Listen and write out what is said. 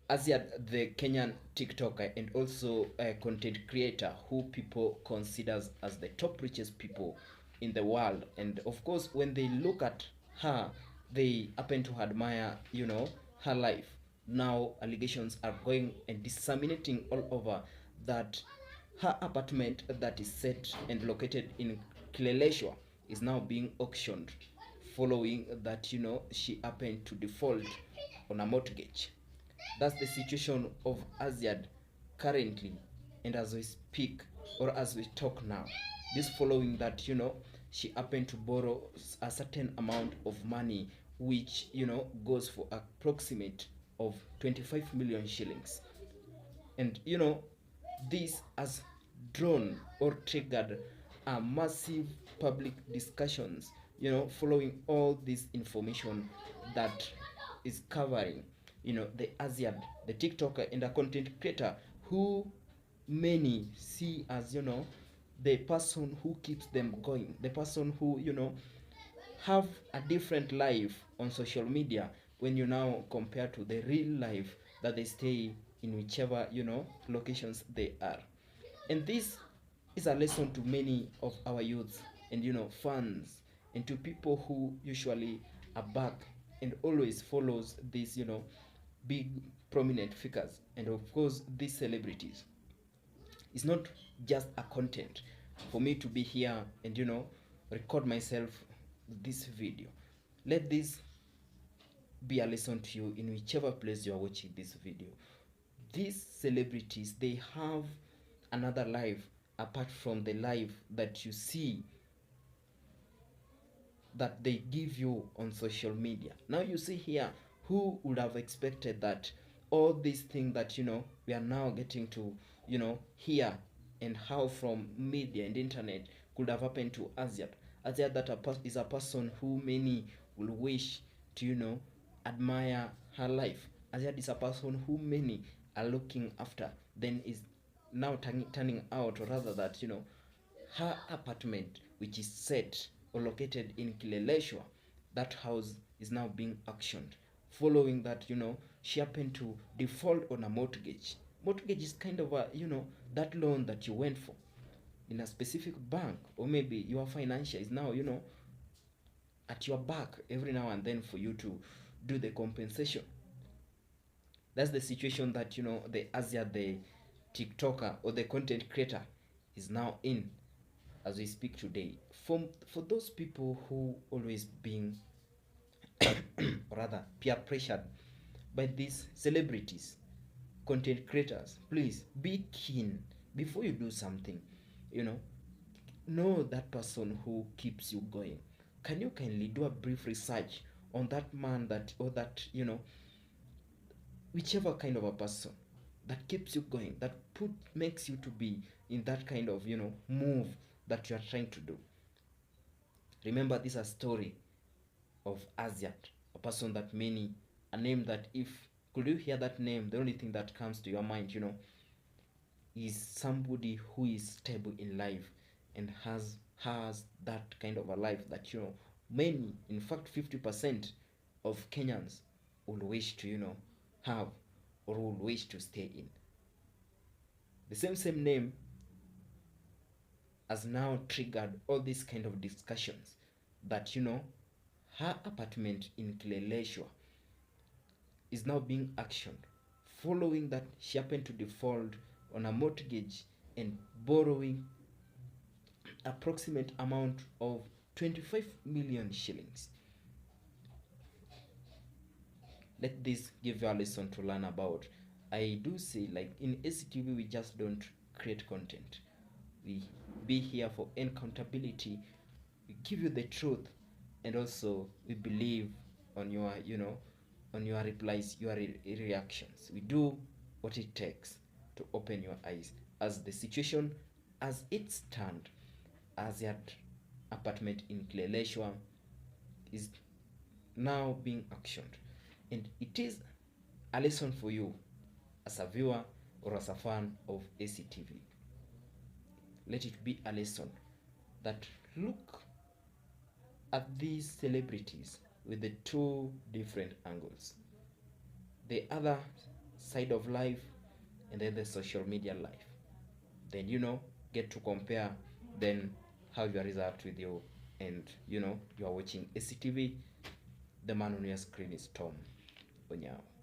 Azziad, the Kenyan TikToker and also a content creator who people considers as the top richest people in the world, and of course, when they look at her, they happen to admire, her life. Now allegations are going and disseminating all over that her apartment that is set and located in Kileleshwa is now being auctioned, following that she happened to default on a mortgage. That's the situation of Azziad currently, and as we speak, or as we talk now. This following that she happened to borrow a certain amount of money, which goes for approximate of 25 million shillings, and this has drawn or triggered a massive public discussions, following all this information that is covering, the Azziad, the TikToker and a content creator who many see as, the person who keeps them going, the person who, have a different life on social media when you now compare to the real life that they stay in whichever locations they are. And this is a lesson to many of our youths and fans, and to people who usually are back and always follows these big prominent figures, and of course these celebrities. It's not just a content for me to be here and record myself this video. Let this be a lesson to you in whichever place you are watching this video. These celebrities, they have another life apart from the life that you see, that they give you on social media. Now you see here, who would have expected that all these things that we are now getting to hear and how from media and internet could have happened to Azziad. Azziad, that is a person who many will wish to admire her life. Azziad is a person who many are looking after, then is now turning out, or rather that her apartment, which is set or located in Kileleshwa, that house is now being auctioned, following that she happened to default on a mortgage. Mortgage is kind of a that loan that you went for in a specific bank, or maybe your financial is now at your back every now and then for you to do the compensation. That's the situation that the Azziad, the TikToker or the content creator, is now in as we speak today. For those people who always being or rather peer pressured by these celebrities, content creators, please be keen before you do something. You know that person who keeps you going. Can you kindly do a brief research on that man, that or that whichever kind of a person that keeps you going, that makes you to be in that kind of move that you are trying to do. Remember, this is a story of Azziad, a person that many, a name that if could you hear that name, the only thing that comes to your mind, is somebody who is stable in life and has that kind of a life that many, in fact 50% of Kenyans will wish to have, or will wish to stay in. The same name has now triggered all these kind of discussions that her apartment in Kileleshwa is now being auctioned, following that she happened to default on a mortgage and borrowing approximate amount of 25 million shillings. Let this give you a lesson to learn about. I do say, like in ACTV, we just don't create content. We be here for accountability. We give you the truth, and also we believe on your on your replies, your reactions. We do what it takes to open your eyes as the situation as it stand. Azziad apartment in Kileleshwa is now being auctioned, and it is a lesson for you as a viewer or as a fan of ACTV. Let it be a lesson that look at these celebrities with the two different angles. The other side of life and then the social media life. Then get to compare, then have your result with you. And you are watching ACTV. The man on your screen is Tom Onyao.